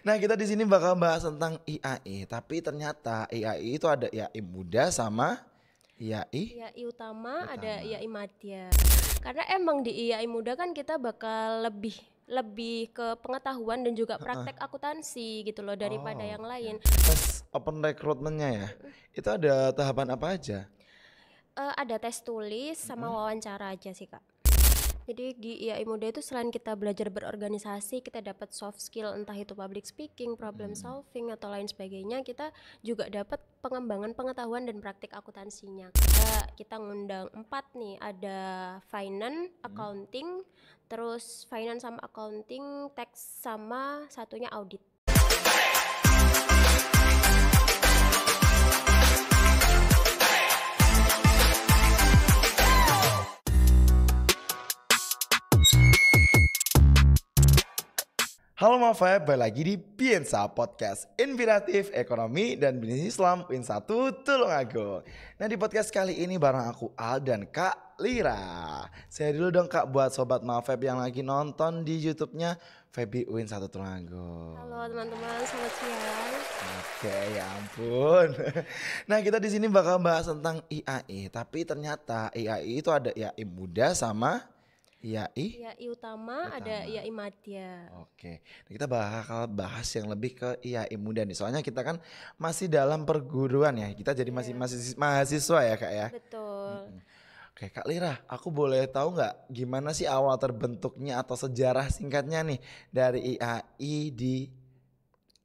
Nah, kita di sini bakal bahas tentang IAI, tapi ternyata IAI itu ada IAI muda sama IAI IAI utama, ada utama. IAI madya. Karena emang di IAI muda kan kita bakal lebih lebih ke pengetahuan dan juga praktek akuntansi gitu loh daripada Oh, yang oke. lain. Pas open recruitment-nya ya, itu ada tahapan apa aja? Ada tes tulis sama Mm-mm. wawancara aja sih Kak. Jadi di IAI Muda itu selain kita belajar berorganisasi, kita dapat soft skill entah itu public speaking, problem Mm-mm. solving atau lain sebagainya, kita juga dapat pengembangan pengetahuan dan praktik akuntansinya. Kita ngundang 4 nih, ada finance, Mm. accounting, terus finance sama accounting, tax sama satunya audit. Halo Mafai, balik lagi di Piensa Podcast Inspiratif Ekonomi dan Bisnis Islam Win1 Tulungagung. Nah, di podcast kali ini bareng aku Al dan Kak Lira. Saya dulu dong Kak buat Sobat Mafai yang lagi nonton di YouTube-nya Febi Win1 Halo Tulungagung. teman-teman, selamat siang. Oke, ya ampun. Nah, kita di sini bakal bahas tentang IAI, tapi ternyata IAI itu ada IAI muda sama IAI IAI utama, ada utama. IAI madya. Oke, nah kita bakal bahas yang lebih ke IAI muda nih. Soalnya kita kan masih dalam perguruan ya. Kita jadi masih Iya, masih mahasiswa ya kak ya. betul. Mm-mm. Oke Kak Lira, aku boleh tahu nggak gimana sih awal terbentuknya atau sejarah singkatnya nih dari IAI di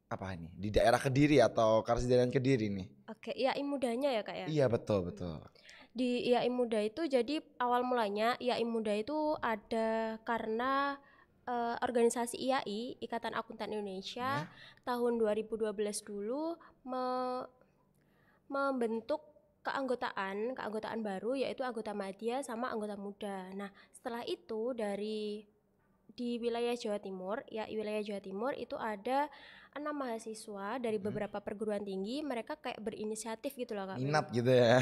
apa ini? Di daerah Kediri atau Karsidenan Kediri nih? Oke, IAI mudanya ya kak ya. Iya betul betul. Di IAI Muda itu jadi awal mulanya IAI Muda itu ada karena organisasi IAI Ikatan Akuntan Indonesia Ya. tahun 2012 dulu membentuk keanggotaan baru yaitu anggota madya sama anggota muda. Nah, setelah itu di wilayah Jawa Timur, ya wilayah Jawa Timur itu ada 6 mahasiswa dari Mm. beberapa perguruan tinggi, mereka kayak berinisiatif gitu loh Kak, Minat gitu ya.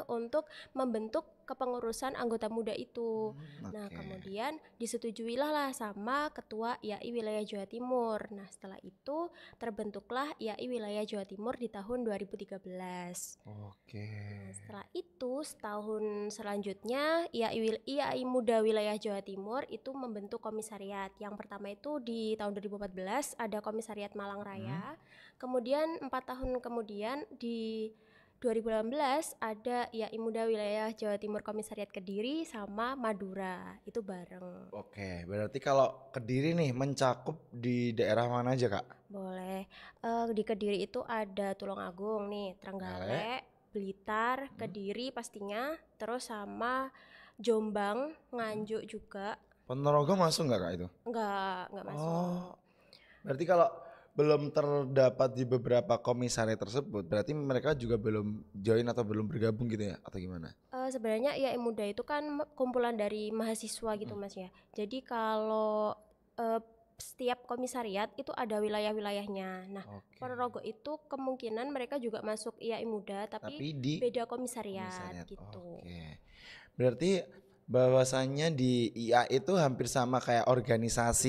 untuk membentuk kepengurusan anggota muda itu. Nah, Oke. kemudian disetujuilah lah sama ketua IAI wilayah Jawa Timur. Nah, setelah itu terbentuklah IAI wilayah Jawa Timur di tahun 2013. Oke. Nah, setelah itu setahun selanjutnya IAI Muda Wilayah Jawa Timur itu membentuk komisariat. Yang pertama itu di tahun 2014 ada komisariat Malang Hmm. Raya. Kemudian 4 tahun kemudian di 2018 ada IAI Muda Wilayah Jawa Timur Komisariat Kediri sama Madura. Itu bareng. Oke, berarti kalau Kediri nih mencakup di daerah mana aja kak? Boleh. Di Kediri itu ada Tulungagung nih, Gale. Trenggalek, Blitar, Hmm. Kediri pastinya, terus sama Jombang, Nganjuk juga. Ponorogo masuk nggak kak itu? Enggak masuk. Oh, berarti kalau belum terdapat di beberapa komisariat tersebut, berarti mereka juga belum join atau belum bergabung gitu ya, atau gimana? Sebenarnya IAI Muda itu kan kumpulan dari mahasiswa gitu Hmm. Mas ya. Jadi kalau eh, setiap komisariat itu ada wilayah-wilayahnya. Nah, Oke, Ponorogo itu kemungkinan mereka juga masuk IAI Muda tapi tapi di beda komisariat komisariat. gitu. Oke, berarti bahwasannya di IA itu hampir sama kayak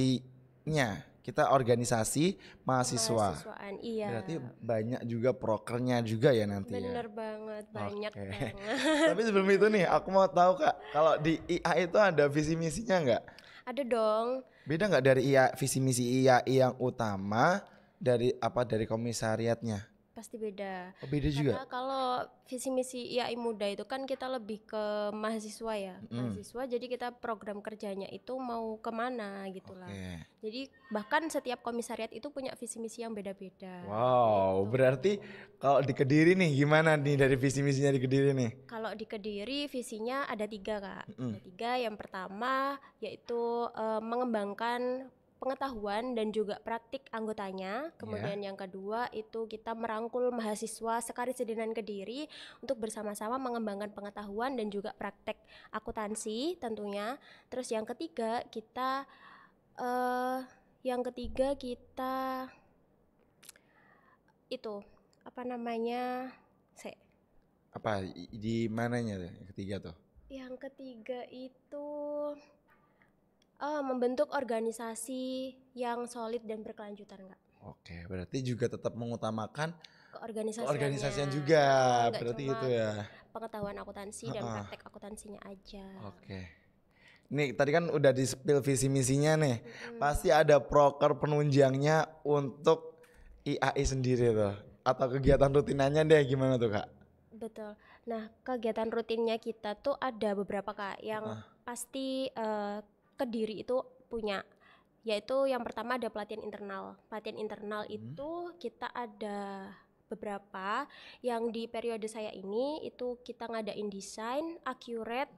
organisasinya. Kita organisasi mahasiswa. Kemahasiswaan, iya. Berarti banyak juga prokernya juga ya nanti ya. Bener banget, banyak Oke. banget. Tapi sebelum itu nih, aku mau tahu Kak, kalau di IA itu ada visi misinya nggak? Ada dong. Beda nggak dari IA visi misi IA yang utama dari komisariatnya? Pasti beda. Oh beda juga. Karena kalau visi misi IAI Muda itu kan kita lebih ke mahasiswa ya. Mm. Mahasiswa jadi kita program kerjanya itu mau kemana gitu lah. Oke. Jadi bahkan setiap komisariat itu punya visi misi yang beda-beda. Wow, Gitu. berarti kalau di Kediri nih gimana nih dari visi misinya di Kediri nih? Kalau di Kediri visinya ada 3 Kak. Mm. Ada 3. Yang pertama yaitu mengembangkan pengetahuan dan juga praktik anggotanya. Kemudian yang kedua itu kita merangkul mahasiswa Sekarisidenan Kediri untuk bersama-sama mengembangkan pengetahuan dan juga praktek akuntansi tentunya. Terus yang ketiga kita itu apa namanya? Apa di mananya tuh yang ketiga tuh? Yang ketiga itu Membentuk organisasi yang solid dan berkelanjutan, Kak. Oke, berarti juga tetap mengutamakan Keorganisasiannya. keorganisasian juga, Nggak berarti cuma gitu ya. pengetahuan akuntansi dan Heeh. praktek akuntansinya aja. Oke. Nih tadi kan udah di-spill visi misinya nih. Mm-mm. Pasti ada proker penunjangnya untuk IAI sendiri tuh. Atau kegiatan rutinannya deh gimana tuh Kak? Betul. Nah, kegiatan rutinnya kita tuh ada beberapa, Kak, yang pasti Kediri itu punya, yaitu yang pertama ada pelatihan internal. Pelatihan internal itu kita ada beberapa, yang di periode saya ini itu kita ngadain desain, accurate,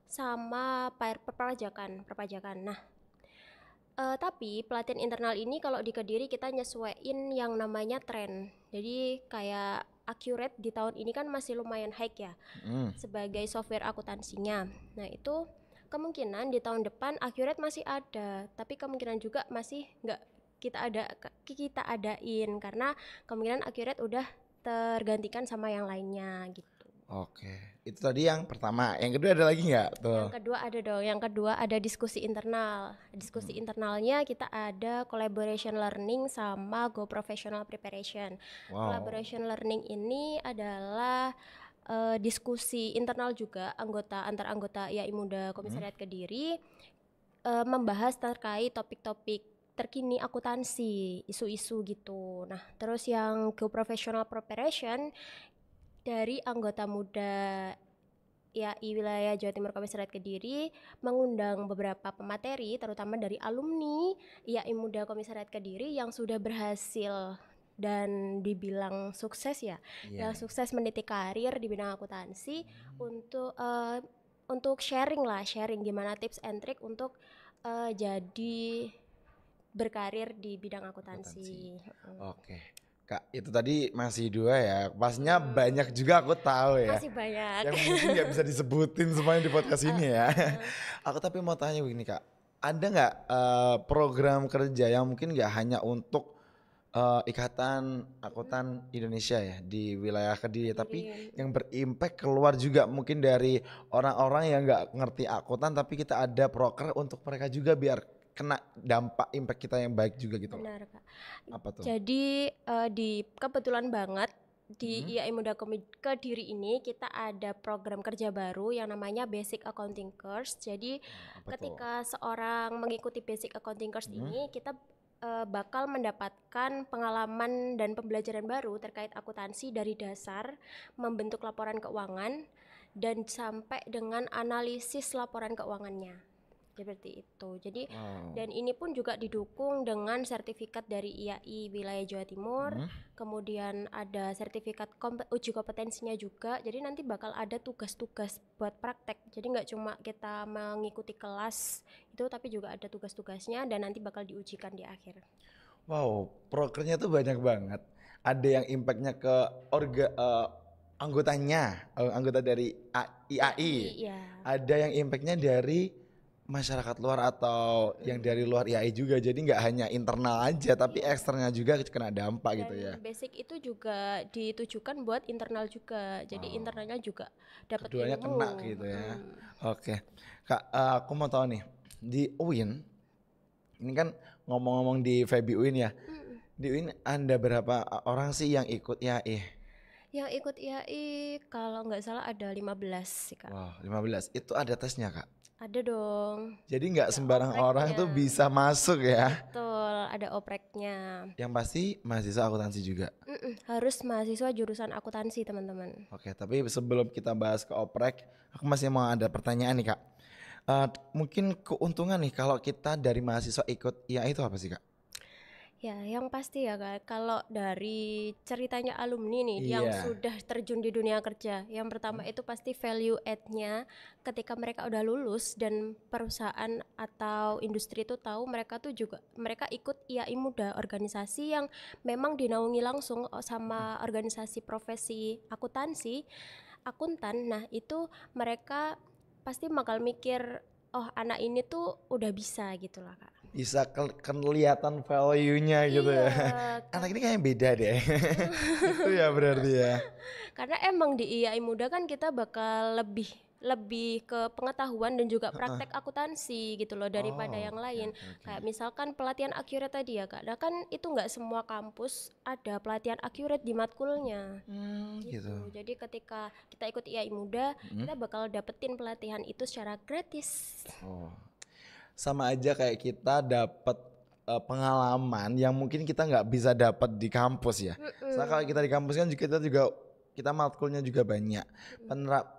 sama perpajakan. Nah, tapi pelatihan internal ini kalau di Kediri kita nyesuaiin yang namanya tren. Jadi kayak accurate di tahun ini kan masih lumayan high ya, sebagai software akuntansinya. Nah itu kemungkinan di tahun depan accurate masih ada, tapi kemungkinan juga masih nggak kita adain karena kemungkinan accurate udah tergantikan sama yang lainnya gitu. Oke, itu tadi yang pertama. Yang kedua ada lagi nggak tuh? Yang kedua ada dong. Yang kedua ada diskusi internal. Diskusi internalnya kita ada collaboration learning sama go professional preparation. Collaboration learning ini adalah diskusi internal juga antar anggota IAI Muda Komisariat Kediri, membahas terkait topik-topik terkini akuntansi, isu-isu gitu. Nah, terus yang go professional preparation dari anggota muda IAI wilayah Jawa Timur Komisariat Kediri mengundang beberapa pemateri terutama dari alumni IAI Muda Komisariat Kediri yang sudah berhasil dan dibilang sukses ya, yang sukses meniti karir di bidang akuntansi, untuk sharing gimana tips and trick untuk jadi berkarir di bidang akuntansi. Oke. Kak, itu tadi masih 2 ya. Pastinya banyak juga aku tahu ya. Masih banyak. Yang mungkin gak bisa disebutin semuanya di podcast ini ya. Aku tapi mau tanya begini Kak. Ada gak program kerja yang mungkin gak hanya untuk Ikatan Akuntan Indonesia ya di wilayah Kediri, tapi yang berimpact keluar juga mungkin dari orang-orang yang gak ngerti akuntan, tapi kita ada proker untuk mereka juga biar kena dampak impact kita yang baik juga gitu. Benar Kak. Apa tuh? Jadi di kebetulan banget di IAI Muda Kediri ini kita ada program kerja baru yang namanya Basic Accounting Course. Jadi ketika seorang mengikuti Basic Accounting Course ini kita bakal mendapatkan pengalaman dan pembelajaran baru terkait akuntansi dari dasar membentuk laporan keuangan dan sampai dengan analisis laporan keuangannya. Seperti itu. Jadi dan ini pun juga didukung dengan sertifikat dari IAI wilayah Jawa Timur. Kemudian ada sertifikat uji kompetensinya juga. Jadi nanti bakal ada tugas-tugas buat praktek. Jadi nggak cuma kita mengikuti kelas itu, tapi juga ada tugas-tugasnya dan nanti bakal diujikan di akhir. Wow, prokernya tuh banyak banget. Ada yang impactnya ke anggota dari IAI. Ada yang impactnya dari masyarakat luar atau yang dari luar IAI juga, jadi nggak hanya internal aja tapi eksternal juga kena dampak. Dan gitu ya. Basic itu juga ditujukan buat internal juga, jadi internalnya juga dapat ilmu. Keduanya kena gitu ya. Oke. Kak, aku mau tahu nih di UIN ini kan ngomong-ngomong di FEBI UIN ya, di UIN ada berapa orang sih yang ikut IAI? Yang ikut IAI kalau nggak salah ada 15 sih Kak. Wow, 15. Itu ada tesnya Kak? Ada dong. Jadi nggak sembarang orang tuh bisa masuk ya? Betul, ada opreknya. Yang pasti mahasiswa akuntansi juga? Harus mahasiswa jurusan akuntansi teman-teman. Oke, tapi sebelum kita bahas ke oprek, aku masih mau ada pertanyaan nih Kak. Mungkin keuntungan nih kalau kita dari mahasiswa ikut IAI itu apa sih Kak? Ya, yang pasti ya Kak, kalau dari ceritanya alumni nih yang sudah terjun di dunia kerja, yang pertama itu pasti value add-nya ketika mereka udah lulus dan perusahaan atau industri itu tahu mereka tuh juga, mereka ikut IAI Muda, organisasi yang memang dinaungi langsung sama organisasi profesi akuntansi, akuntan. Nah itu mereka pasti bakal mikir, oh anak ini tuh udah bisa gitu lah Kak. Bisa kelihatan value-nya gitu ya. Anak ini kayaknya beda deh. Itu ya berarti ya. Karena emang di IAI Muda kan kita bakal lebih lebih ke pengetahuan dan juga praktek akuntansi gitu loh daripada yang Oke, lain. oke, oke. Kayak misalkan pelatihan akurat tadi ya Kak. Nah kan itu nggak semua kampus ada pelatihan akurat di matkulnya. Gitu. Gitu. Jadi ketika kita ikut IAI Muda, Mm. kita bakal dapetin pelatihan itu secara gratis. Oh, sama aja kayak kita dapat pengalaman yang mungkin kita nggak bisa dapat di kampus ya. Soalnya kalau kita di kampus kan kita matkulnya juga banyak.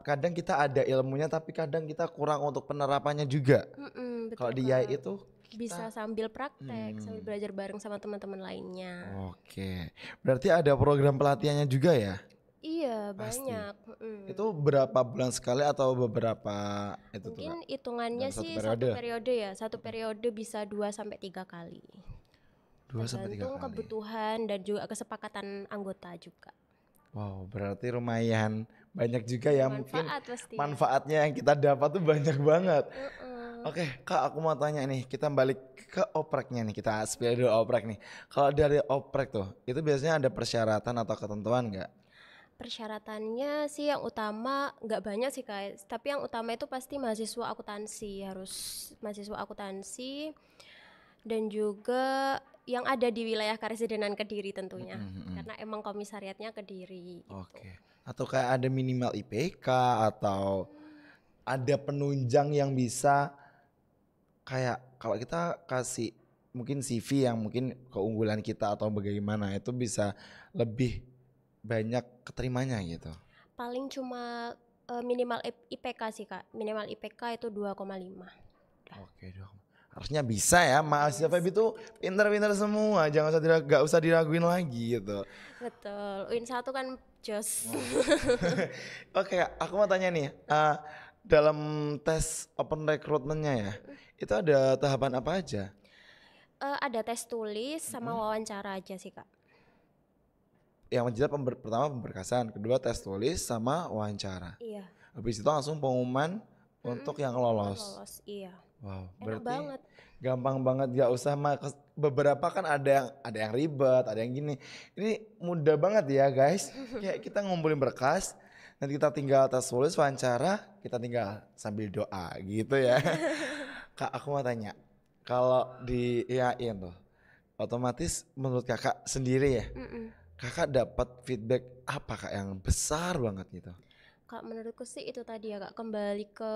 Kadang kita ada ilmunya tapi kadang kita kurang untuk penerapannya juga. Kalau Betul di IAI Kak. itu Bisa kita sambil praktek, sambil belajar bareng sama teman-teman lainnya. Oke. Berarti ada program pelatihannya juga ya? Iya, Pasti. banyak. Itu berapa bulan sekali atau beberapa itu tuh Kak? Mungkin hitungannya Dalam satu sih satu periode? periode ya. Satu periode bisa 2 sampai 3 kali. 2 sampai 3 Tergantung kali. kebutuhan dan juga kesepakatan anggota juga. Wow, berarti lumayan banyak juga ya mungkin Manfaat pasti ya. manfaatnya yang kita dapat tuh banyak banget. Oke, Kak, aku mau tanya nih, kita balik ke opreknya nih, kita spill dulu oprek nih. Kalau dari oprek tuh, itu biasanya ada persyaratan atau ketentuan nggak? Persyaratannya sih yang utama nggak banyak sih Kak, tapi yang utama itu pasti mahasiswa akuntansi, harus mahasiswa akuntansi dan juga yang ada di wilayah Karesidenan Kediri tentunya. Karena emang komisariatnya Kediri gitu. Oke. Atau kayak ada minimal IPK atau ada penunjang yang bisa kayak kalau kita kasih mungkin CV yang mungkin keunggulan kita atau bagaimana itu bisa lebih banyak keterimanya gitu. Paling cuma minimal IPK sih Kak. Minimal IPK itu 2,5. Oke dong. Harusnya bisa ya, mahasiswa FEB itu pintar-pintar semua, gak usah diraguin lagi gitu. Betul. UIN 1 kan jos. Oke, aku mau tanya nih, dalam tes open recruitment-nya ya, itu ada tahapan apa aja? Ada tes tulis sama wawancara aja sih Kak. Yang jelas pertama pemberkasan, kedua tes tulis sama wawancara. Iya. Habis itu langsung pengumuman untuk yang lolos. Lolos, iya. Wow, Enak berarti banget. gampang banget, gak usah beberapa kan ada yang ribet, ada yang gini. Ini mudah banget ya guys. Kayak kita ngumpulin berkas, nanti kita tinggal tes tulis wawancara, kita tinggal sambil doa gitu ya. Kak, aku mau tanya, kalau di IAIN tuh, otomatis menurut kakak sendiri ya, kakak dapat feedback apa kak yang besar banget gitu? Kak, menurutku sih itu tadi ya Kak, kembali ke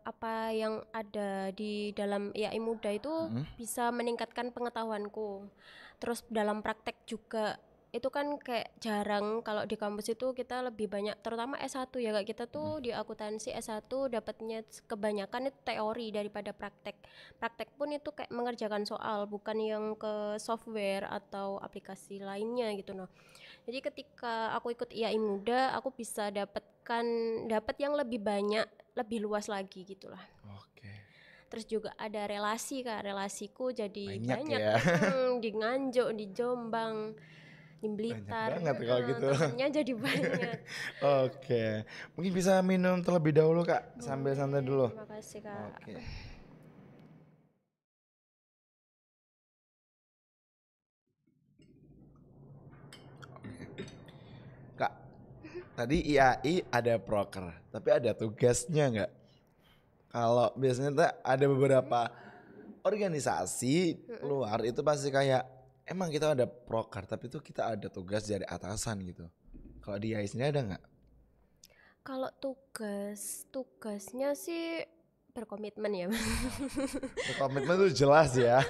apa yang ada di dalam IAI Muda itu bisa meningkatkan pengetahuanku. Terus dalam praktek juga, itu kan kayak jarang kalau di kampus itu kita lebih banyak, terutama S1 ya Kak, kita tuh di akuntansi S1 dapatnya kebanyakan itu teori daripada praktek. Praktek pun itu kayak mengerjakan soal, bukan yang ke software atau aplikasi lainnya gitu noh. Jadi ketika aku ikut IAI Muda, aku bisa dapat yang lebih banyak, lebih luas lagi gitulah. Oke. Terus juga ada relasi Kak, relasiku jadi Banyak banyak ya. di Nganjuk, di Jombang, di Blitar. Banyak banget kalau gitu. Temennya jadi banyak. Oke, mungkin bisa minum terlebih dahulu kak, sambil santai dulu. Terima kasih Kak. Oke. Kak, tadi IAI ada proker, tapi ada tugasnya nggak? Kalau biasanya tuh ada beberapa organisasi luar itu pasti kayak emang kita ada proker, tapi tuh kita ada tugas dari atasan gitu. Kalau di IAI sini ada nggak? Kalau tugasnya sih berkomitmen ya Mas. Komitmen tuh jelas ya.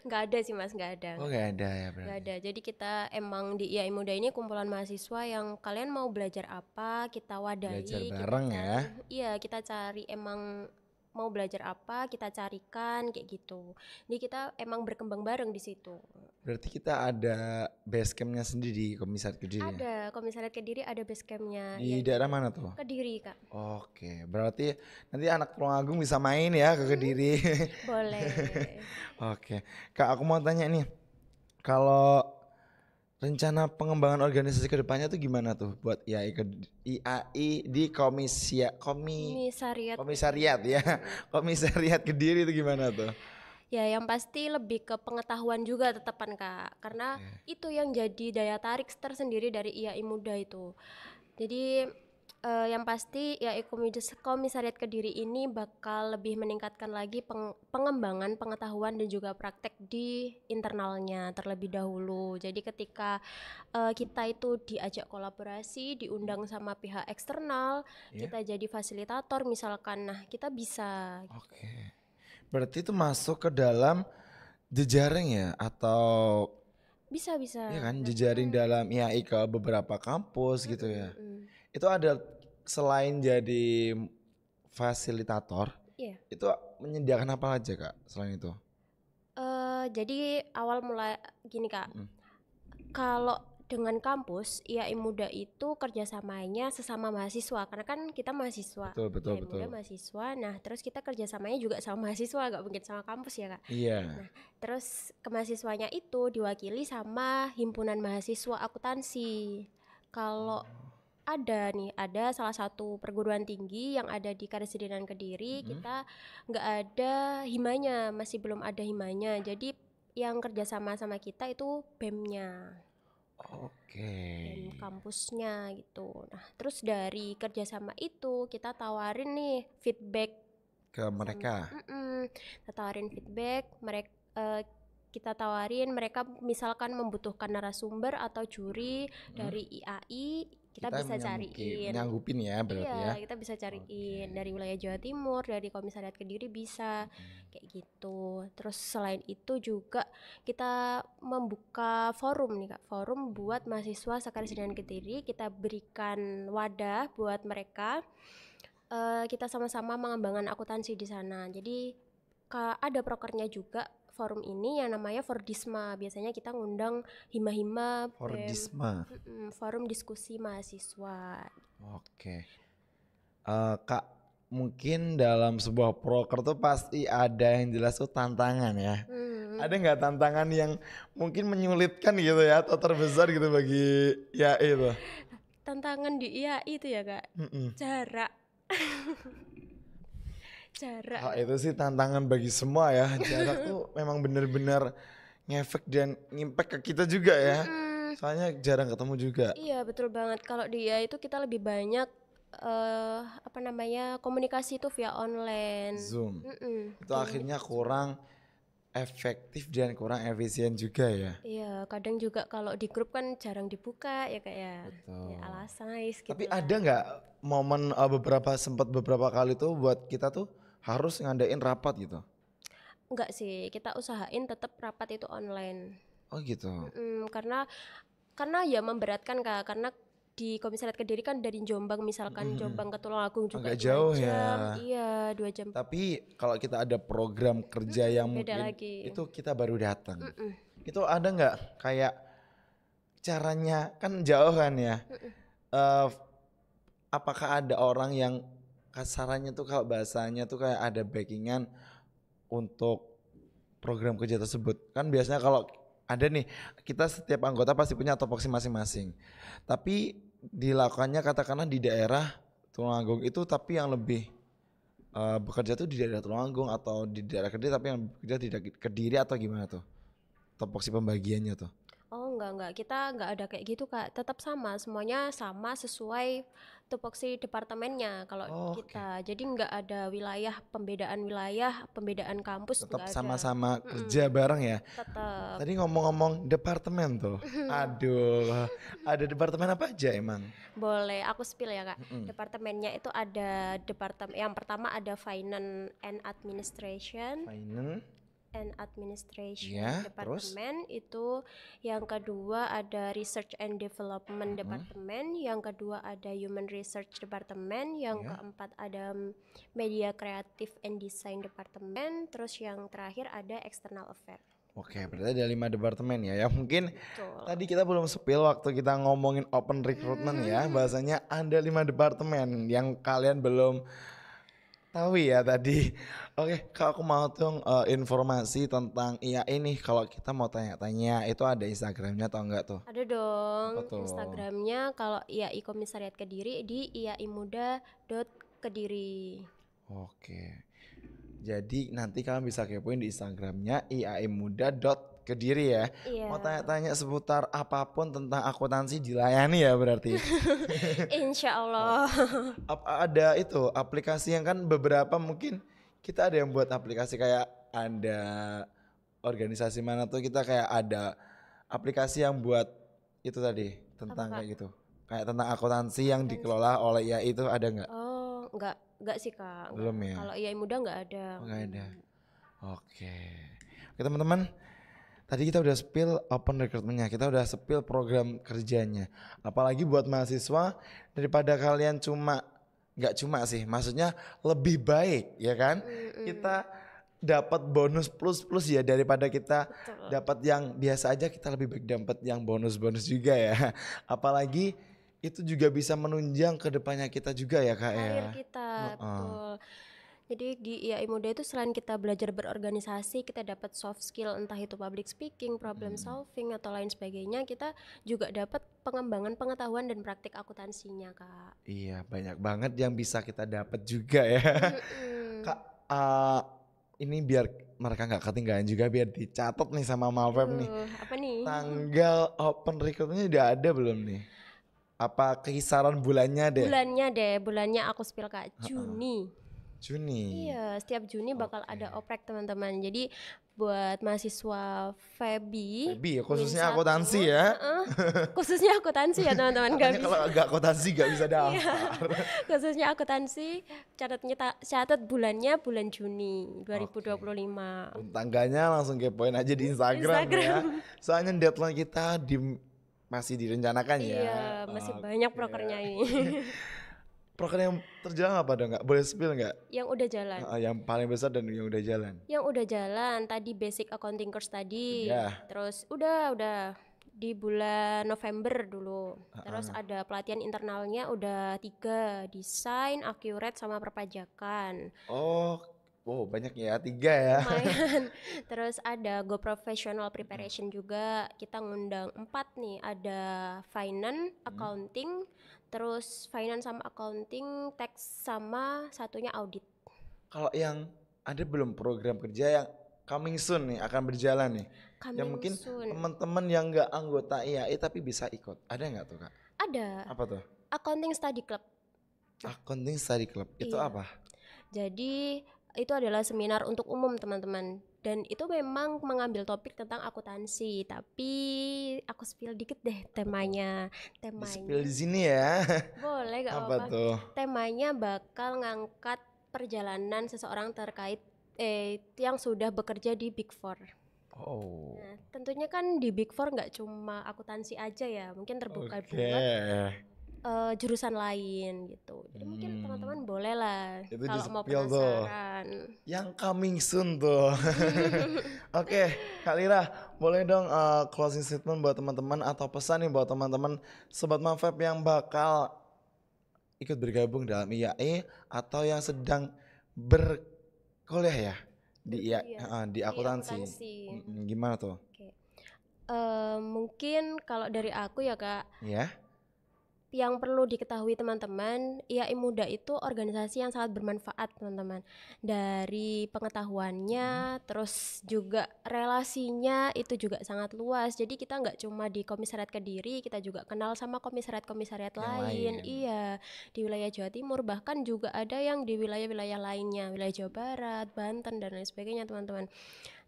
Nggak ada sih Mas, nggak ada. Oh nggak ada ya berarti. Nggak ada. Jadi kita emang di IAI Muda ini kumpulan mahasiswa yang kalian mau belajar apa, kita wadahi. Belajar kita bareng cari, ya. Iya, kita cari emang mau belajar apa, kita carikan kayak gitu. Jadi kita emang berkembang bareng di situ. Berarti kita ada base campnya sendiri di Komisariat Kediri ya? Ada, Komisariat Kediri ada base campnya. Di daerah mana tuh? Kediri Kak. Oke, berarti nanti anak Tulungagung bisa main ya ke Kediri. Boleh. Oke, Kak aku mau tanya nih, kalau rencana pengembangan organisasi kedepannya tuh gimana tuh buat IAI di komisariat ya, komisariat Kediri itu gimana tuh? Ya yang pasti lebih ke pengetahuan juga tetepan Kak, karena itu yang jadi daya tarik tersendiri dari IAI Muda itu. Jadi Yang pasti ya Komisariat Kediri ini bakal lebih meningkatkan lagi pengembangan pengetahuan dan juga praktek di internalnya terlebih dahulu. Jadi ketika kita itu diajak kolaborasi, diundang sama pihak eksternal, kita jadi fasilitator misalkan, nah kita bisa. Oke. Berarti itu masuk ke dalam jejaring ya atau Bisa. iya kan, jejaring dalam IAI ke beberapa kampus gitu ya. Itu ada selain jadi fasilitator, itu menyediakan apa aja Kak selain itu? Jadi awal mulai gini Kak, kalau dengan kampus IAI Muda itu kerjasamanya sesama mahasiswa karena kan kita mahasiswa. Betul. Muda mahasiswa. Nah terus kita kerjasamanya juga sama mahasiswa, gak mungkin sama kampus ya Kak. Iya. Nah terus kemahasiswanya itu diwakili sama himpunan mahasiswa akuntansi. Kalau ada salah satu perguruan tinggi yang ada di Karesidenan Kediri, kita nggak ada himanya, masih belum ada himanya. Jadi yang kerjasama sama kita itu BEM-nya. BEM kampusnya gitu. Nah terus dari kerjasama itu kita tawarin nih feedback ke mereka. Kita tawarin feedback, kita tawarin mereka misalkan membutuhkan narasumber atau juri dari IAI, kita bisa cariin. Nyanggupin ya berarti ya. Iya, kita bisa cariin dari wilayah Jawa Timur, dari Komisariat Kediri bisa kayak gitu. Terus selain itu juga kita membuka forum nih Kak, forum buat mahasiswa Sekaresidenan Kediri, kita berikan wadah buat mereka. Kita sama-sama mengembangkan akuntansi di sana. Jadi ada prokernya juga forum ini yang namanya Fordisma. Biasanya kita ngundang hima-hima Fordisma. Forum diskusi mahasiswa. Oke. Kak, mungkin dalam sebuah proker tuh pasti ada yang jelas tuh tantangan ya. Ada nggak tantangan yang mungkin menyulitkan gitu ya atau terbesar gitu bagi IAI itu? Tantangan di IAI itu ya Kak, jarak. Itu sih tantangan bagi semua ya. Jarak tuh memang benar-benar ngefek dan ngimpact ke kita juga ya. Soalnya jarang ketemu juga. Iya betul banget. Kalau di IAI itu kita lebih banyak komunikasi itu via online. Zoom. Itu akhirnya kurang efektif dan kurang efisien juga ya. Iya, kadang juga kalau di grup kan jarang dibuka ya Kak ya. Betul. Ya alasan gitu. Tapi ada nggak momen beberapa kali tuh buat kita tuh harus ngadain rapat gitu? Enggak sih, kita usahain tetap rapat itu online. Oh gitu. Karena ya memberatkan Kak, karena di Komisariat Kediri kan dari Jombang misalkan Jombang ke Tulungagung juga agak jauh 2 jam. ya. Iya 2 jam. Tapi kalau kita ada program kerja yang mungkin lagi. Itu kita baru datang. Itu ada nggak kayak caranya kan jauh kan ya? Apakah ada orang yang kasarannya tuh kalau bahasanya tuh kayak ada backingan untuk program kerja tersebut? Kan biasanya kalau ada nih, kita setiap anggota pasti punya topoksi masing-masing. Tapi dilakukannya katakanlah di daerah Tulungagung itu, tapi yang lebih bekerja tuh di daerah Tulungagung atau di daerah Kediri, tapi yang bekerja di Kediri atau gimana tuh topoksi pembagiannya tuh? Oh enggak, kita enggak ada kayak gitu Kak, tetap sama, semuanya sama sesuai tupoksi departemennya kalau kita. Jadi enggak ada pembedaan kampus. Tetap sama-sama kerja bareng ya. Tetap. Tadi ngomong-ngomong departemen tuh, aduh, ada departemen apa aja emang? Boleh, aku spill ya Kak. Departemennya itu ada yang pertama ada Finance and Administration. Departemen itu, yang kedua ada Research and Development Departemen, yang kedua ada Human Research Departemen, yang keempat ada Media Creative and Design Departemen, terus yang terakhir ada External Affairs. Oke, berarti ada 5 departemen ya. Ya mungkin tadi kita belum spill waktu kita ngomongin open recruitment ya, bahasanya ada 5 departemen yang kalian belum tahu ya tadi. Oke, kalau aku mau tuh informasi tentang IAI nih, kalau kita mau tanya-tanya itu ada Instagramnya atau enggak tuh? Ada dong. Instagramnya kalau IAI Komisariat Kediri di iaimuda.kediri. Oke. Jadi nanti kalian bisa kepoin di Instagramnya iaimuda. Kediri ya. Iya. Mau tanya-tanya seputar apapun tentang akuntansi dilayani ya berarti. Insya Allah. Ada itu aplikasi yang kan beberapa mungkin kita ada yang buat aplikasi kayak ada organisasi mana tuh kita kayak ada aplikasi yang buat itu tadi tentang Apa, kayak gitu. Kayak tentang akuntansi yang dikelola oleh IAI itu ada nggak? Oh, enggak sih Kak. Belum ya? Kalau IAI muda enggak ada. Oh, nggak ada. Oke. Oke teman-teman. Tadi kita udah spill open recruitment-nya, kita udah spill program kerjanya. Apalagi buat mahasiswa daripada kalian nggak cuma sih, maksudnya lebih baik ya kan? Kita dapat bonus plus ya daripada kita dapat yang biasa aja, kita lebih baik dapat yang bonus juga ya. Apalagi itu juga bisa menunjang ke depannya kita juga ya Kak ya. Karir kita, betul. Jadi di IAI Muda itu selain kita belajar berorganisasi, kita dapat soft skill entah itu public speaking, problem solving atau lain sebagainya, kita juga dapat pengembangan pengetahuan dan praktik akuntansinya, Kak. Iya, banyak banget yang bisa kita dapat juga ya. Kak, ini biar mereka nggak ketinggalan juga, biar dicatat nih sama Mafeb nih. Apa nih? Tanggal open recruitment-nya udah ada belum nih? Apa kisaran bulannya deh? Bulannya aku spill Kak, Juni. Iya, setiap Juni bakal ada oprek teman-teman. Jadi buat mahasiswa Febi khususnya akuntansi ya. Khususnya akuntansi ya teman-teman. Kalau nggak akuntansi nggak bisa daftar. Khususnya akuntansi, catat bulannya bulan Juni 2025. Tanggalnya langsung kepoin aja di Instagram. Ya. Soalnya deadline kita masih direncanakan ya. Iya, masih banyak prokernya ini. Proker yang terjalan apa dong nggak? Boleh spill nggak? Yang udah jalan. Yang paling besar dan yang udah jalan. Yang udah jalan tadi basic accounting course tadi. Terus udah di bulan November dulu. Terus ada pelatihan internalnya udah 3, desain, accurate sama perpajakan. Oh banyak ya, 3 ya. Lumayan. Terus ada Go Professional Preparation juga. Kita ngundang 4 nih. Ada finance, accounting, terus finance sama accounting, tax sama satunya audit. Kalau yang ada belum program kerja yang coming soon nih akan berjalan nih? Yang mungkin teman-teman yang nggak anggota IAI tapi bisa ikut. Ada nggak tuh Kak? Ada. Apa tuh? Accounting Study Club. Accounting Study Club itu apa? Jadi itu adalah seminar untuk umum teman-teman, dan itu memang mengambil topik tentang akuntansi, tapi aku spill dikit deh temanya. Spill di sini ya. Boleh, gak apa-apa. Tuh? Temanya bakal ngangkat perjalanan seseorang terkait yang sudah bekerja di Big Four. Nah, tentunya kan di Big Four nggak cuma akuntansi aja ya, mungkin terbuka buat jurusan lain gitu. Jadi mungkin teman-teman boleh lah kalau mau penasaran. Yang coming soon tuh. Oke, Kak Lira, boleh dong closing statement buat teman-teman atau pesan nih buat teman-teman Sobat Mafeb yang bakal ikut bergabung dalam IAI atau yang sedang berkuliah ya di akuntansi. Gimana tuh? Mungkin kalau dari aku ya Kak. Ya. Yang perlu diketahui teman-teman, IAI Muda itu organisasi yang sangat bermanfaat teman-teman. Dari pengetahuannya, terus juga relasinya itu juga sangat luas. Jadi kita nggak cuma di Komisariat Kediri, kita juga kenal sama komisariat-komisariat lain. Iya, di wilayah Jawa Timur, bahkan juga ada yang di wilayah-wilayah lainnya, wilayah Jawa Barat, Banten dan lain sebagainya teman-teman.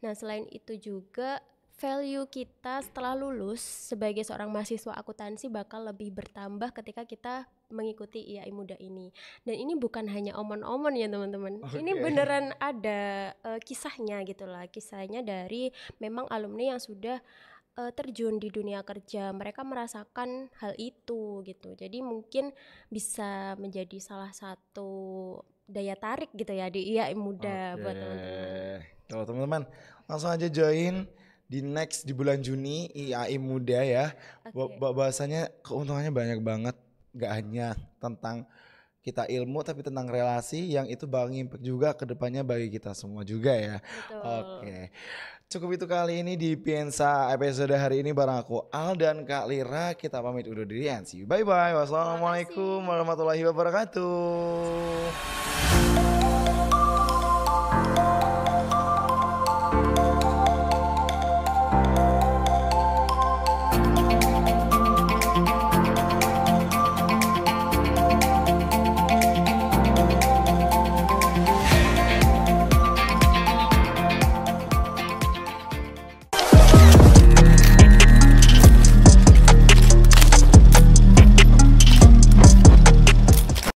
Nah selain itu juga value kita setelah lulus sebagai seorang mahasiswa akuntansi bakal lebih bertambah ketika kita mengikuti IAI Muda ini. Dan ini bukan hanya omon-omon ya teman-teman. Ini beneran ada kisahnya gitu lah. Kisahnya dari memang alumni yang sudah terjun di dunia kerja. Mereka merasakan hal itu gitu. Jadi mungkin bisa menjadi salah satu daya tarik gitu ya di IAI Muda buat teman-teman. Kalau teman-teman langsung aja join di bulan Juni IAI Muda ya. Bahasanya keuntungannya banyak banget, gak hanya tentang kita ilmu tapi tentang relasi yang itu bakal ngimpact juga ke depannya bagi kita semua juga ya. Betul. Cukup itu kali ini di Piensa episode hari ini bareng aku Al dan Kak Lira. Kita pamit undur diri and see you. Bye bye. Wassalamualaikum warahmatullahi wabarakatuh.